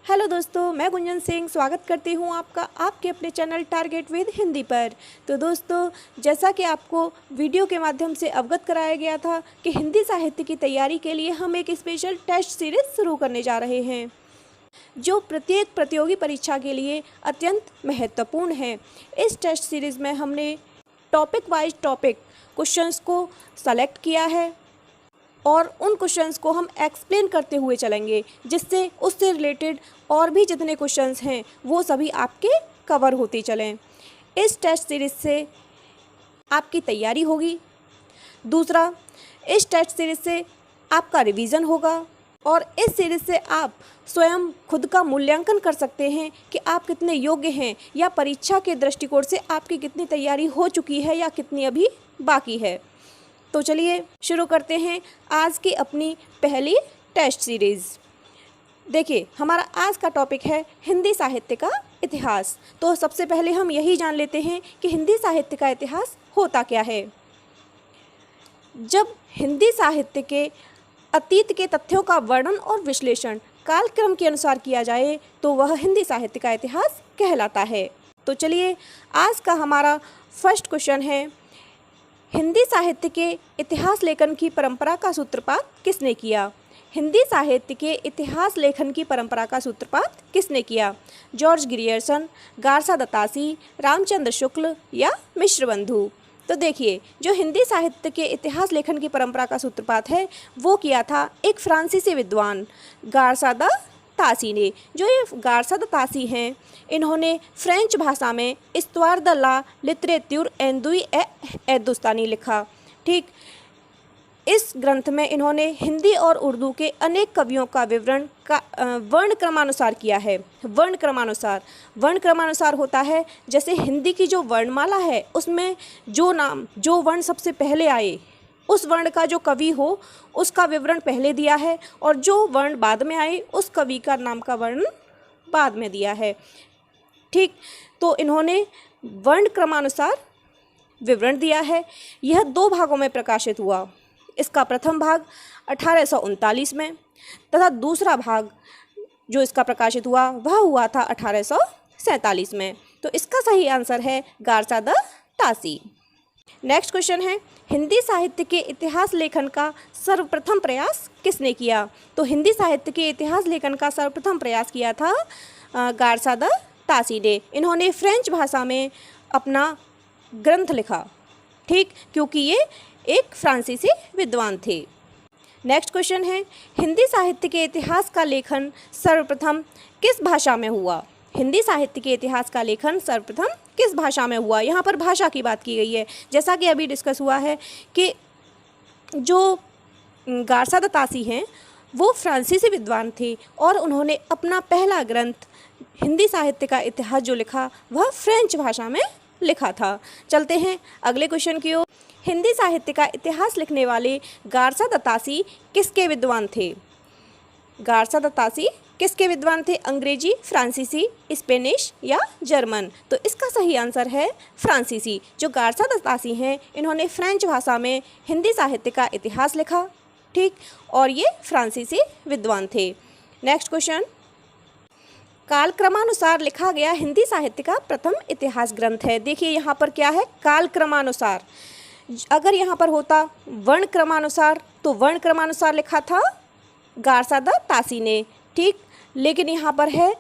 Hello दोस्तों, मैं गुंजन सिंह स्वागत करती हूँ आपका आपके अपने चैनल टारगेट विद हिंदी पर। तो दोस्तों, जैसा कि आपको वीडियो के माध्यम से अवगत कराया गया था कि हिंदी साहित्य की तैयारी के लिए हम एक स्पेशल टेस्ट सीरीज शुरू करने जा रहे हैं जो प्रत्येक प्रतियोगी परीक्षा के लिए अत्यंत महत्वपूर्ण है। इस टेस्ट सीरीज़ में हमने टॉपिक वाइज टॉपिक क्वेश्चंस को सेलेक्ट किया है और उन क्वेश्चंस को हम एक्सप्लेन करते हुए चलेंगे, जिससे उससे रिलेटेड और भी जितने क्वेश्चंस हैं वो सभी आपके कवर होते चलें। इस टेस्ट सीरीज़ से आपकी तैयारी होगी। दूसरा, इस टेस्ट सीरीज़ से आपका रिवीजन होगा और इस सीरीज़ से आप स्वयं खुद का मूल्यांकन कर सकते हैं कि आप कितने योग्य हैं या परीक्षा के दृष्टिकोण से आपकी कितनी तैयारी हो चुकी है या कितनी अभी बाकी है। तो चलिए शुरू करते हैं आज की अपनी पहली टेस्ट सीरीज़। देखिए, हमारा आज का टॉपिक है हिंदी साहित्य का इतिहास। तो सबसे पहले हम यही जान लेते हैं कि हिंदी साहित्य का इतिहास होता क्या है। जब हिंदी साहित्य के अतीत के तथ्यों का वर्णन और विश्लेषण कालक्रम के अनुसार किया जाए तो वह हिंदी साहित्य का इतिहास कहलाता है। तो चलिए, आज का हमारा फर्स्ट क्वेश्चन है, हिंदी साहित्य के इतिहास लेखन की परंपरा का सूत्रपात किसने किया। हिंदी साहित्य के इतिहास लेखन की परंपरा का सूत्रपात किसने किया। जॉर्ज ग्रियर्सन, गारसा दत्तासी, रामचंद्र शुक्ल या मिश्रबंधु। तो देखिए, जो हिंदी साहित्य के इतिहास लेखन की परंपरा का सूत्रपात है वो किया था एक फ्रांसीसी विद्वान गारसा दत्तासी ने। जो ये गारसा दत्तासी हैं, इन्होंने फ्रेंच भाषा में इस्त्वार द ला लिटरेत्यूर एंदुई ए हिंदुस्तानी लिखा। ठीक, इस ग्रंथ में इन्होंने हिंदी और उर्दू के अनेक कवियों का विवरण का वर्ण क्रमानुसार किया है। वर्ण क्रमानुसार होता है, जैसे हिंदी की जो वर्णमाला है उसमें जो वर्ण सबसे पहले आए उस वर्ण का जो कवि हो उसका विवरण पहले दिया है और जो वर्ण बाद में आए उस कवि का नाम का वर्णन बाद में दिया है। ठीक, तो इन्होंने वर्ण क्रमानुसार विवरण दिया है। यह 2 भागों में प्रकाशित हुआ। इसका प्रथम भाग 1839 में तथा दूसरा भाग जो इसका प्रकाशित हुआ वह हुआ था 1847 में। तो इसका सही आंसर है गारसा दत्तासी। नेक्स्ट क्वेश्चन है, हिंदी साहित्य के इतिहास लेखन का सर्वप्रथम प्रयास किसने किया। तो हिंदी साहित्य के इतिहास लेखन का सर्वप्रथम प्रयास किया था गारसा दत्तासी ने। इन्होंने फ्रेंच भाषा में अपना ग्रंथ लिखा। ठीक, क्योंकि ये एक फ्रांसीसी विद्वान थे। नेक्स्ट क्वेश्चन है, हिंदी साहित्य के इतिहास का लेखन सर्वप्रथम किस भाषा में हुआ। हिंदी साहित्य के इतिहास का लेखन सर्वप्रथम किस भाषा में हुआ। यहाँ पर भाषा की बात की गई है। जैसा कि अभी डिस्कस हुआ है कि जो गारसा दत्तासी हैं वो फ्रांसीसी विद्वान थे और उन्होंने अपना पहला ग्रंथ हिंदी साहित्य का इतिहास जो लिखा वह फ्रेंच भाषा में लिखा था। चलते हैं अगले क्वेश्चन की ओर। हिंदी साहित्य का इतिहास लिखने वाले गारसा दत्तासी किसके विद्वान थे। गारसा दत्तासी किसके विद्वान थे। अंग्रेजी, फ्रांसीसी, स्पेनिश या जर्मन। तो इसका सही आंसर है फ्रांसीसी। जो गारसा दत्तासी हैं इन्होंने फ्रेंच भाषा में हिंदी साहित्य का इतिहास लिखा। ठीक, और ये फ्रांसीसी विद्वान थे। नेक्स्ट क्वेश्चन, कालक्रमानुसार लिखा गया हिंदी साहित्य का प्रथम इतिहास ग्रंथ है। देखिए, यहाँ पर क्या है, कालक्रमानुसार। अगर यहाँ पर होता वर्ण क्रमानुसार तो वर्ण क्रमानुसार लिखा था गारसा दत्तासी ने। ठीक, लेकिन यहाँ पर है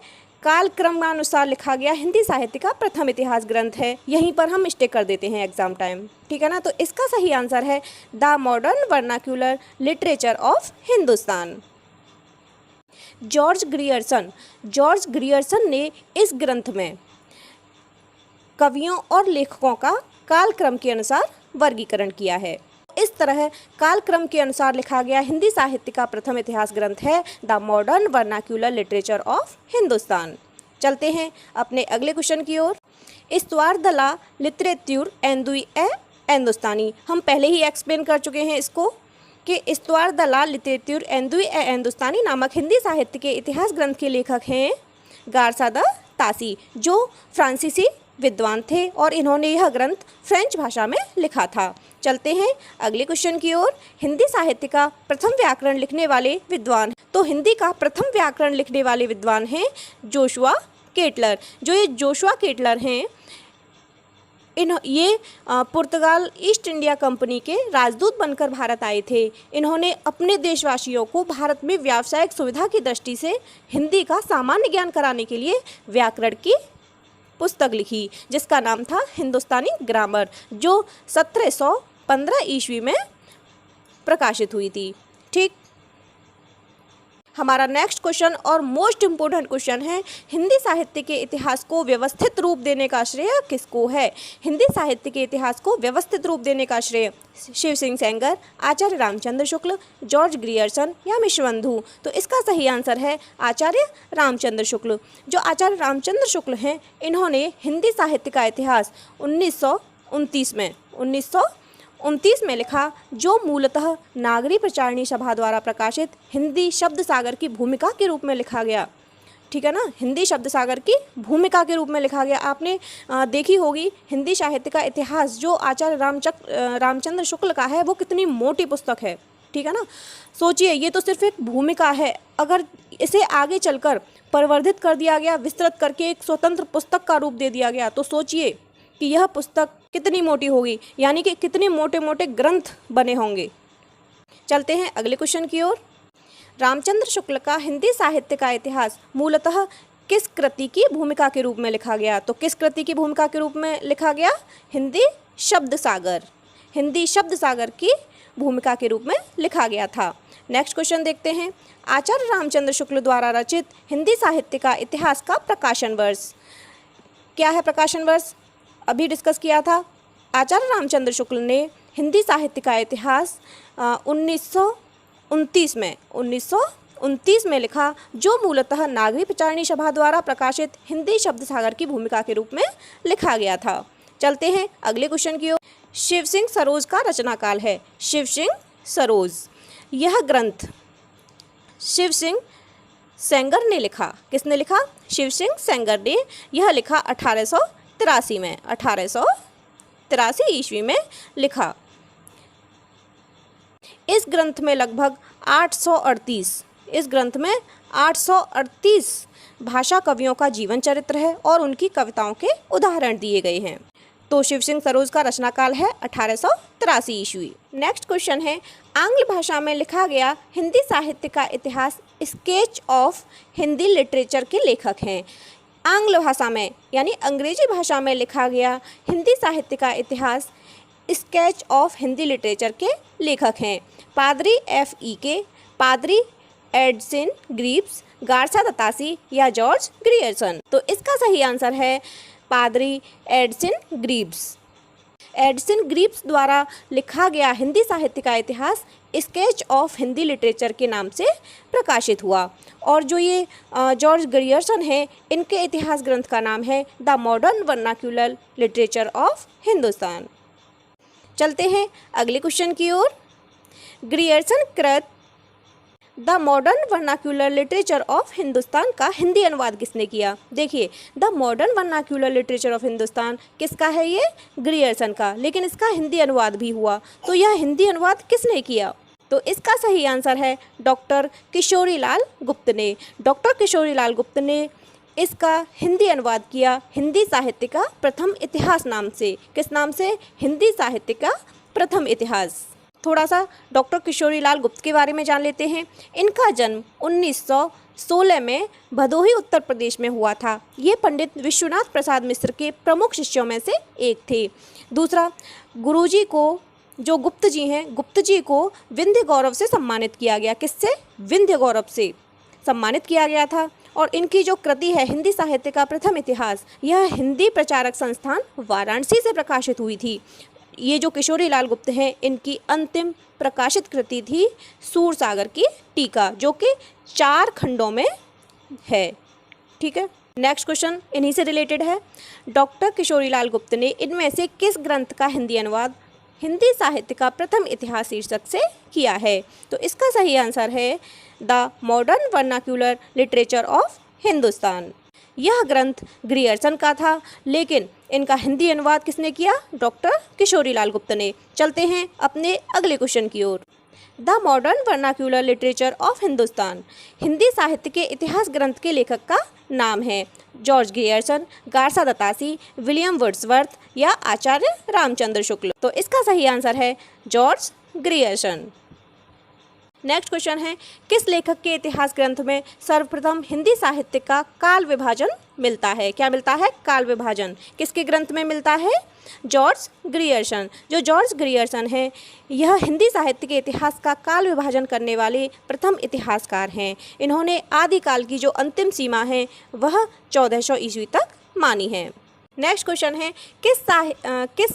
कालक्रमानुसार लिखा गया हिंदी साहित्य का प्रथम इतिहास ग्रंथ है। यहीं पर हम मिस्टेक कर देते हैं एग्जाम टाइम। ठीक है ना। तो इसका सही आंसर है the modern vernacular literature of Hindustan. George Grierson ने इस ग्रंथ में कवियों और लेखकों का कालक्रम के अनुसार वर्गीकरण किया है। इस तरह कालक्रम के अनुसार लिखा गया हिंदी साहित्य का प्रथम इतिहास ग्रंथ है the modern vernacular literature of Hindustan. चलते हैं अपने अगले क्वेश्चन की ओर। इस्त्वार द ला लिटरेत्यूर एंदुई ए हिंदुस्तानी। हम पहले ही एक्सप्लेन कर चुके हैं इसको कि इस्त्वार द ला लिटरेत्यूर एंदुई ए हिंदुस्तानी नामक हिंदी साहित्य के इतिहास ग्रंथ के लेखक हैं गारसा दत्तासी, जो फ्रांसीसी विद्वान थे और इन्होंने यह ग्रंथ फ्रेंच भाषा में लिखा था। चलते हैं अगले क्वेश्चन की ओर। हिंदी साहित्य का प्रथम व्याकरण लिखने वाले विद्वान, तो हिंदी का प्रथम व्याकरण लिखने वाले विद्वान हैं जोशुआ केटलर। जो ये जोशुआ केटलर हैं, ये पुर्तगाल ईस्ट इंडिया कंपनी के राजदूत बनकर भारत आए थे। इन्होंने अपने देशवासियों को भारत में व्यावसायिक सुविधा की दृष्टि से हिंदी का सामान्य ज्ञान कराने के लिए व्याकरण की पुस्तक लिखी, जिसका नाम था हिंदुस्तानी ग्रामर, जो 1715 ईस्वी में प्रकाशित हुई थी। ठीक, हमारा नेक्स्ट क्वेश्चन और मोस्ट इम्पोर्टेंट क्वेश्चन है, हिंदी साहित्य के इतिहास को व्यवस्थित रूप देने का श्रेय किसको है? हिंदी साहित्य के इतिहास को व्यवस्थित रूप देने का श्रेय शिव सिंह सेंगर, आचार्य रामचंद्र शुक्ल, जॉर्ज ग्रियर्सन या मिश्रबंधु? तो इसका सही आंसर है आचार्य रामचंद्र शुक्ल। जो आचार्य रामचंद्र शुक्ल हैं, इन्होंने हिंदी साहित्य का इतिहास 1929 में लिखा, जो मूलतः नागरी प्रचारणी सभा द्वारा प्रकाशित हिंदी शब्द सागर की भूमिका के रूप में लिखा गया। ठीक है ना, हिंदी शब्द सागर की भूमिका के रूप में लिखा गया। आपने देखी होगी हिंदी साहित्य का इतिहास जो आचार्य रामचंद्र शुक्ल का है, वो कितनी मोटी पुस्तक है। ठीक है ना, सोचिए ये तो सिर्फ एक भूमिका है, अगर इसे आगे चलकर परिवर्धित कर दिया गया, विस्तृत करके एक स्वतंत्र पुस्तक का रूप दे दिया गया, तो सोचिए कि यह पुस्तक कितनी मोटी होगी, यानी कि कितने मोटे मोटे ग्रंथ बने होंगे। चलते हैं अगले क्वेश्चन की ओर। रामचंद्र शुक्ल का हिंदी साहित्य का इतिहास मूलतः किस कृति की भूमिका के रूप में लिखा गया? तो किस कृति की भूमिका के रूप में लिखा गया? हिंदी शब्द सागर। हिंदी शब्द सागर की भूमिका के रूप में लिखा गया था। नेक्स्ट क्वेश्चन देखते हैं। आचार्य रामचंद्र शुक्ल द्वारा रचित हिंदी साहित्य का इतिहास का प्रकाशन वर्ष क्या है? प्रकाशन वर्ष अभी डिस्कस किया था। आचार्य रामचंद्र शुक्ल ने हिंदी साहित्य का इतिहास 1929 में लिखा, जो मूलतः नागरी प्रचारणी सभा द्वारा प्रकाशित हिंदी शब्द सागर की भूमिका के रूप में लिखा गया था। चलते हैं अगले क्वेश्चन की ओर। शिव सिंह सरोज का रचना काल है। शिव सिंह सरोज, यह ग्रंथ शिव सिंह सेंगर ने लिखा। किसने लिखा? शिव सिंह सेंगर ने यह लिखा 1883 में, 1883 ईस्वी में लिखा। इस ग्रंथ में लगभग 838 भाषा कवियों का जीवन चरित्र है और उनकी कविताओं के उदाहरण दिए गए हैं। तो शिव सिंह सरोज का रचनाकाल है 1883 ईस्वी। नेक्स्ट क्वेश्चन है, आंग्ल भाषा में लिखा गया हिंदी साहित्य का इतिहास स्केच ऑफ हिंदी लिटरेचर के लेखक हैं। आंग्ल भाषा में यानी अंग्रेजी भाषा में लिखा गया हिंदी साहित्य का इतिहास स्केच ऑफ हिंदी लिटरेचर के लेखक हैं पादरी F.E.K., पादरी एडसिन ग्रीव्स, गार्सा दत्तासी या जॉर्ज ग्रियर्सन। तो इसका सही आंसर है पादरी एडसिन ग्रीव्स। एडसिन ग्रीव्स द्वारा लिखा गया हिंदी साहित्य का इतिहास स्केच ऑफ हिंदी लिटरेचर के नाम से प्रकाशित हुआ। और जो ये जॉर्ज ग्रियर्सन है, इनके इतिहास ग्रंथ का नाम है the modern vernacular literature of Hindustan. चलते हैं अगले क्वेश्चन की ओर। ग्रियर्सन कृत the modern vernacular literature of Hindustan का हिंदी अनुवाद किसने किया? देखिए, the modern vernacular literature of Hindustan किसका है? ये ग्रियर्सन का, लेकिन इसका हिंदी अनुवाद भी हुआ। तो यह हिंदी अनुवाद किसने किया? तो इसका सही आंसर है डॉक्टर किशोरीलाल गुप्त ने। डॉक्टर किशोरीलाल गुप्त ने इसका हिंदी अनुवाद किया हिंदी साहित्य का प्रथम इतिहास नाम से। किस नाम से? हिंदी साहित्य का प्रथम इतिहास। थोड़ा सा डॉक्टर किशोरीलाल गुप्त के बारे में जान लेते हैं। इनका जन्म 1916 में भदोही उत्तर प्रदेश में हुआ था। ये पंडित विश्वनाथ प्रसाद मिश्र के प्रमुख शिष्यों में से एक थे। दूसरा, गुरुजी को जो गुप्त जी हैं, गुप्त जी को विंध्य गौरव से सम्मानित किया गया। किससे? विंध्य गौरव से सम्मानित किया गया था। और इनकी जो कृति है हिंदी साहित्य का प्रथम इतिहास, यह हिंदी प्रचारक संस्थान वाराणसी से प्रकाशित हुई थी। ये जो किशोरीलाल गुप्त हैं, इनकी अंतिम प्रकाशित कृति थी सूरसागर की टीका, जो कि 4 खंडों में है। ठीक है, नेक्स्ट क्वेश्चन इन्हीं से रिलेटेड है। डॉक्टर किशोरीलाल गुप्त ने इनमें से किस ग्रंथ का हिंदी अनुवाद हिंदी साहित्य का प्रथम इतिहास शीर्षक से किया है? तो इसका सही आंसर है the modern vernacular literature of Hindustan. यह ग्रंथ ग्रियर्सन का था, लेकिन इनका हिंदी अनुवाद किसने किया? डॉक्टर किशोरीलाल गुप्त ने। चलते हैं अपने अगले क्वेश्चन की ओर। The modern vernacular literature of Hindustan Hindi साहित्य के इतिहास ग्रंथ के लेखक का नाम है George Grierson, Garcin de Tassy, William Wordsworth या आचार्य रामचंद्र शुक्ल। तो इसका सही आंसर है जॉर्ज ग्रियर्सन। नेक्स्ट क्वेश्चन है, किस लेखक के इतिहास ग्रंथ में सर्वप्रथम हिंदी साहित्य का काल विभाजन मिलता है? क्या मिलता है? काल विभाजन। किसके ग्रंथ में मिलता है? George Grierson. जो जॉर्ज ग्रियर्सन है, यह हिंदी साहित्य के इतिहास का काल विभाजन करने वाले प्रथम इतिहासकार हैं। इन्होंने आदिकाल की जो अंतिम सीमा है वह 1400 ईस्वी तक मानी है। नेक्स्ट क्वेश्चन है, किस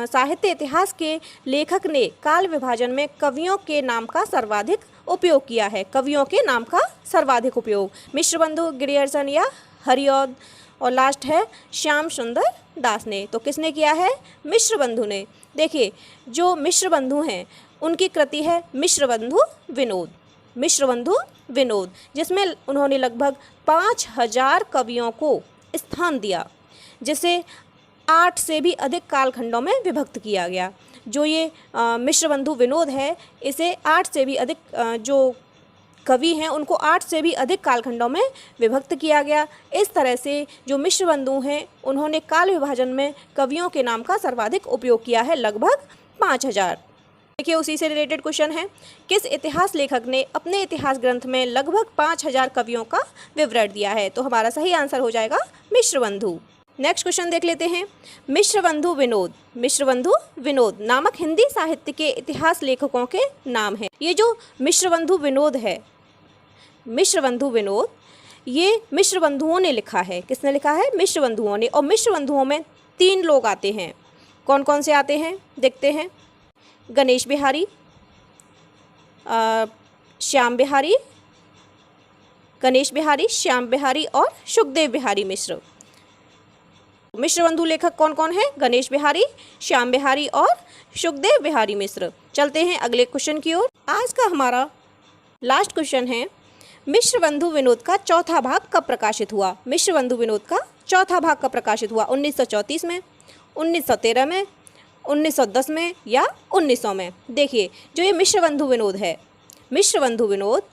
साहित्य इतिहास के लेखक ने काल विभाजन में कवियों के नाम का सर्वाधिक उपयोग किया है? कवियों के नाम का सर्वाधिक उपयोग मिश्रबंधु, ग्रियर्सन या हरिऔध, और लास्ट है श्याम सुंदर दास ने। तो किसने किया है? मिश्रबंधु ने। देखिए, जो मिश्रबंधु हैं उनकी कृति है मिश्रबंधु विनोद। मिश्रबंधु विनोद, जिसमें उन्होंने लगभग 5000 कवियों को स्थान दिया, जिसे 8 से भी अधिक कालखंडों में विभक्त किया गया। जो ये मिश्रबंधु विनोद है, इसे 8 से भी अधिक जो कवि हैं उनको 8 से भी अधिक कालखंडों में विभक्त किया गया। इस तरह से जो मिश्रबंधु हैं उन्होंने काल विभाजन में कवियों के नाम का सर्वाधिक उपयोग किया है, लगभग 5000। देखिए, उसी से रिलेटेड क्वेश्चन है, किस इतिहास लेखक ने अपने इतिहास ग्रंथ में लगभग 5000 कवियों का विवरण दिया है? तो हमारा सही आंसर हो जाएगा मिश्रबंधु। नेक्स्ट क्वेश्चन देख लेते हैं, मिश्रबंधु विनोद नामक हिंदी साहित्य के इतिहास लेखकों के नाम हैं। ये जो मिश्रबंधु विनोद है, मिश्रबंधु विनोद, ये मिश्रबंधुओं ने लिखा है। किसने लिखा है? मिश्रबंधुओं ने। और मिश्रबंधुओं में 3 लोग आते हैं। कौन कौन से आते हैं देखते हैं। गणेश बिहारी, श्याम बिहारी, श्याम बिहारी और सुखदेव बिहारी मिश्र। मिश्रबंधु लेखक कौन कौन है? गणेश बिहारी, श्याम बिहारी और सुखदेव बिहारी मिश्र। चलते हैं अगले क्वेश्चन की ओर। आज का हमारा लास्ट क्वेश्चन है, मिश्रबंधु विनोद का चौथा भाग कब प्रकाशित हुआ? मिश्रबंधु विनोद का चौथा भाग कब प्रकाशित हुआ? 1934 में, 1913 में, 1910 में या 1900 में? देखिए, जो ये मिश्रबंधु विनोद है, मिश्रबंधु विनोद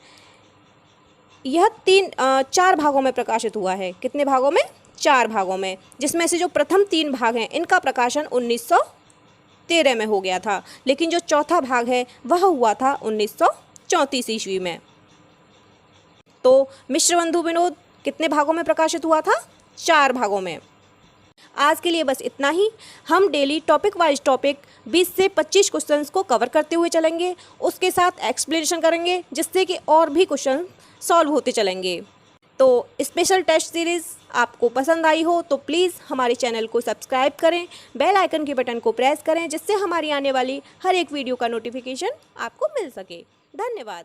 यह 4 भागों में प्रकाशित हुआ है। कितने भागों में? 4 भागों में, जिसमें से जो प्रथम 3 भाग हैं इनका प्रकाशन 1913 में हो गया था, लेकिन जो चौथा भाग है वह हुआ था 1934 ईस्वी में। तो मिश्रबंधु विनोद कितने भागों में प्रकाशित हुआ था? 4 भागों में। आज के लिए बस इतना ही। हम डेली टॉपिक वाइज टॉपिक 20 से 25 क्वेश्चंस को कवर करते हुए चलेंगे, उसके साथ एक्सप्लेनेशन करेंगे, जिससे कि और भी क्वेश्चन सॉल्व होते चलेंगे। तो स्पेशल टेस्ट सीरीज़ आपको पसंद आई हो तो प्लीज़ हमारे चैनल को सब्सक्राइब करें, बेल आइकन के बटन को प्रेस करें, जिससे हमारी आने वाली हर एक वीडियो का नोटिफिकेशन आपको मिल सके। धन्यवाद।